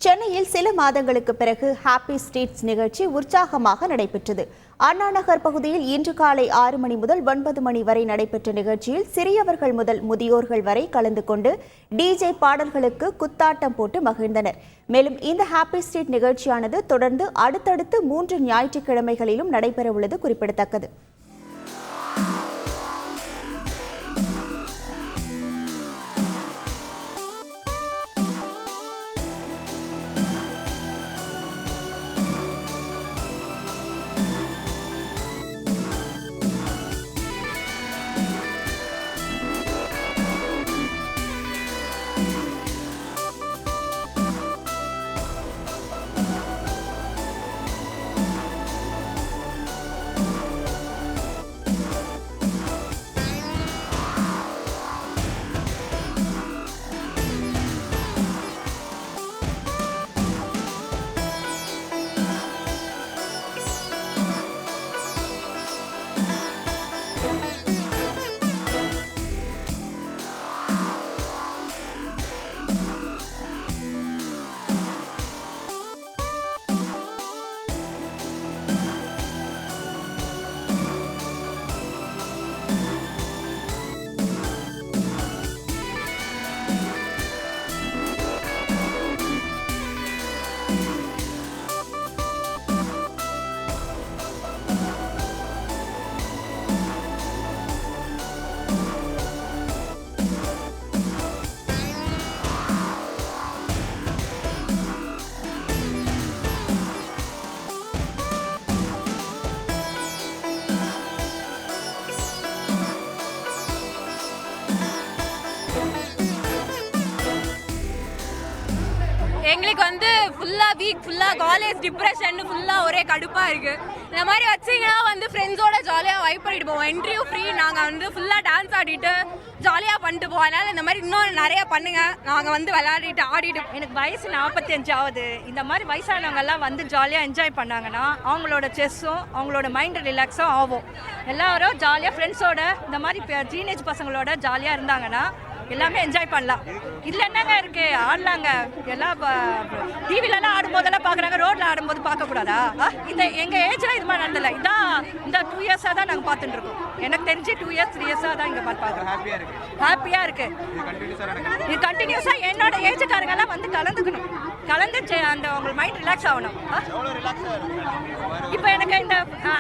சென்னையில் சில மாதங்களுக்கு பிறகு ஹாப்பி ஸ்ட்ரீட்ஸ் நிகழ்ச்சி உற்சாகமாக நடைபெற்றது. அண்ணா நகர் பகுதியில் இன்று காலை 6 மணி முதல் 9 மணி வரை நடைபெற்ற நிகழ்ச்சியில் சிறியவர்கள் முதல் முதியோர்கள் வரை கலந்து கொண்டு டிஜே பாடல்களுக்கு குத்தாட்டம் போட்டு மகிழ்ந்தனர். மேலும் இந்த ஹாப்பி ஸ்ட்ரீட் நிகழ்ச்சியானது தொடர்ந்து அடுத்தடுத்து 3 ஞாயிற்றுக்கிழமைகளிலும் நடைபெறவுள்ளது குறிப்பிடத்தக்கது. எங்களுக்கு வந்து வீக் ஃபுல்லா காலேஜ் டிப்ரெஷன் ஃபுல்லா ஒரே கடுப்பா இருக்கு. இந்த மாதிரி வச்சிங்கன்னா வந்து ஃப்ரெண்ட்ஸோட ஜாலியாக வைப் பண்ணிட்டு போவோம். என்ட்ரியூ ஃப்ரீ. நாங்கள் வந்து ஃபுல்லாக டான்ஸ் ஆடிட்டு ஜாலியாக பண்ணிட்டு போவோம். அதனால் இந்த மாதிரி இன்னும் நிறைய பண்ணுங்க. நாங்கள் வந்து விளையாடிட்டு ஆடிட்டு. எனக்கு வயசு 45 ஆகுது. இந்த மாதிரி வயசானவங்கெல்லாம் வந்து ஜாலியாக என்ஜாய் பண்ணாங்கன்னா அவங்களோட செஸ்ஸும் அவங்களோட மைண்ட் ரிலாக்ஸும் ஆகும். எல்லாரும் ஜாலியாக ஃப்ரெண்ட்ஸோட இந்த மாதிரி டீனேஜ் பசங்களோட ஜாலியாக இருந்தாங்கன்னா எல்லாமே என்ஜாய் பண்ணலாம். இதில் என்னங்க இருக்கு, ஆடலாங்க. எல்லாம் டிவிலலாம் ஆடும்போதெல்லாம் பார்க்குறாங்க, ரோட்டில் ஆடும்போது பார்க்கக்கூடாதா? இந்த எங்கள் ஏஜில் இது மாதிரி நடந்ததில்லை. இதான் இந்த 2 இயர்ஸாக தான் நாங்கள் பார்த்துட்டு இருக்கோம். எனக்கு தெரிஞ்சு 2 இயர்ஸ் 3 இயர்ஸாக தான் இங்கே பார்க்குறோம். ஹாப்பியாக இருக்கு. இது கண்டினியூஸாக என்னோட ஏஜுக்காரங்கெல்லாம் வந்து கலந்துக்கணும். கலந்து அந்த அவங்க மைண்ட் ரிலாக்ஸ் ஆகணும். இப்போ எனக்கு இந்த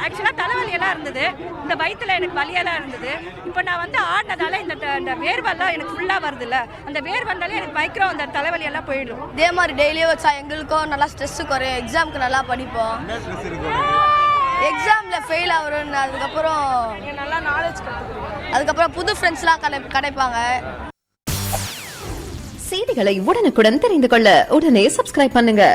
ஆக்சுவலாக தலைவலியெல்லாம் இருந்தது, இந்த வயிற்றுல எனக்கு வலியெல்லாம் இருந்தது. இப்போ நான் வந்து ஆடினதால இந்த வேர்வெல்லாம் எனக்கு ஃபுல்லாக வருதுல்ல, அந்த வேர் வந்தாலே எனக்கு பயங்கரம் அந்த தலைவலியெல்லாம் போயிடும். இதே மாதிரி டெய்லியும் வச்சா எங்களுக்கும் நல்லா ஸ்ட்ரெஸ்ஸு குறையும். எக்ஸாமுக்கு நல்லா படிப்போம். எக்ஸாமில் ஃபெயில் ஆகிறோன்னு அதுக்கப்புறம் நல்லா நாலேஜ் கற்றுக்குறோம். அதுக்கப்புறம் புது ஃப்ரெண்ட்ஸ்லாம் கிடைப்பாங்க. செய்திகளை உடனுக்குடன் தெரிந்து கொள்ள உடனே சப்ஸ்கிரைப் பண்ணுங்க.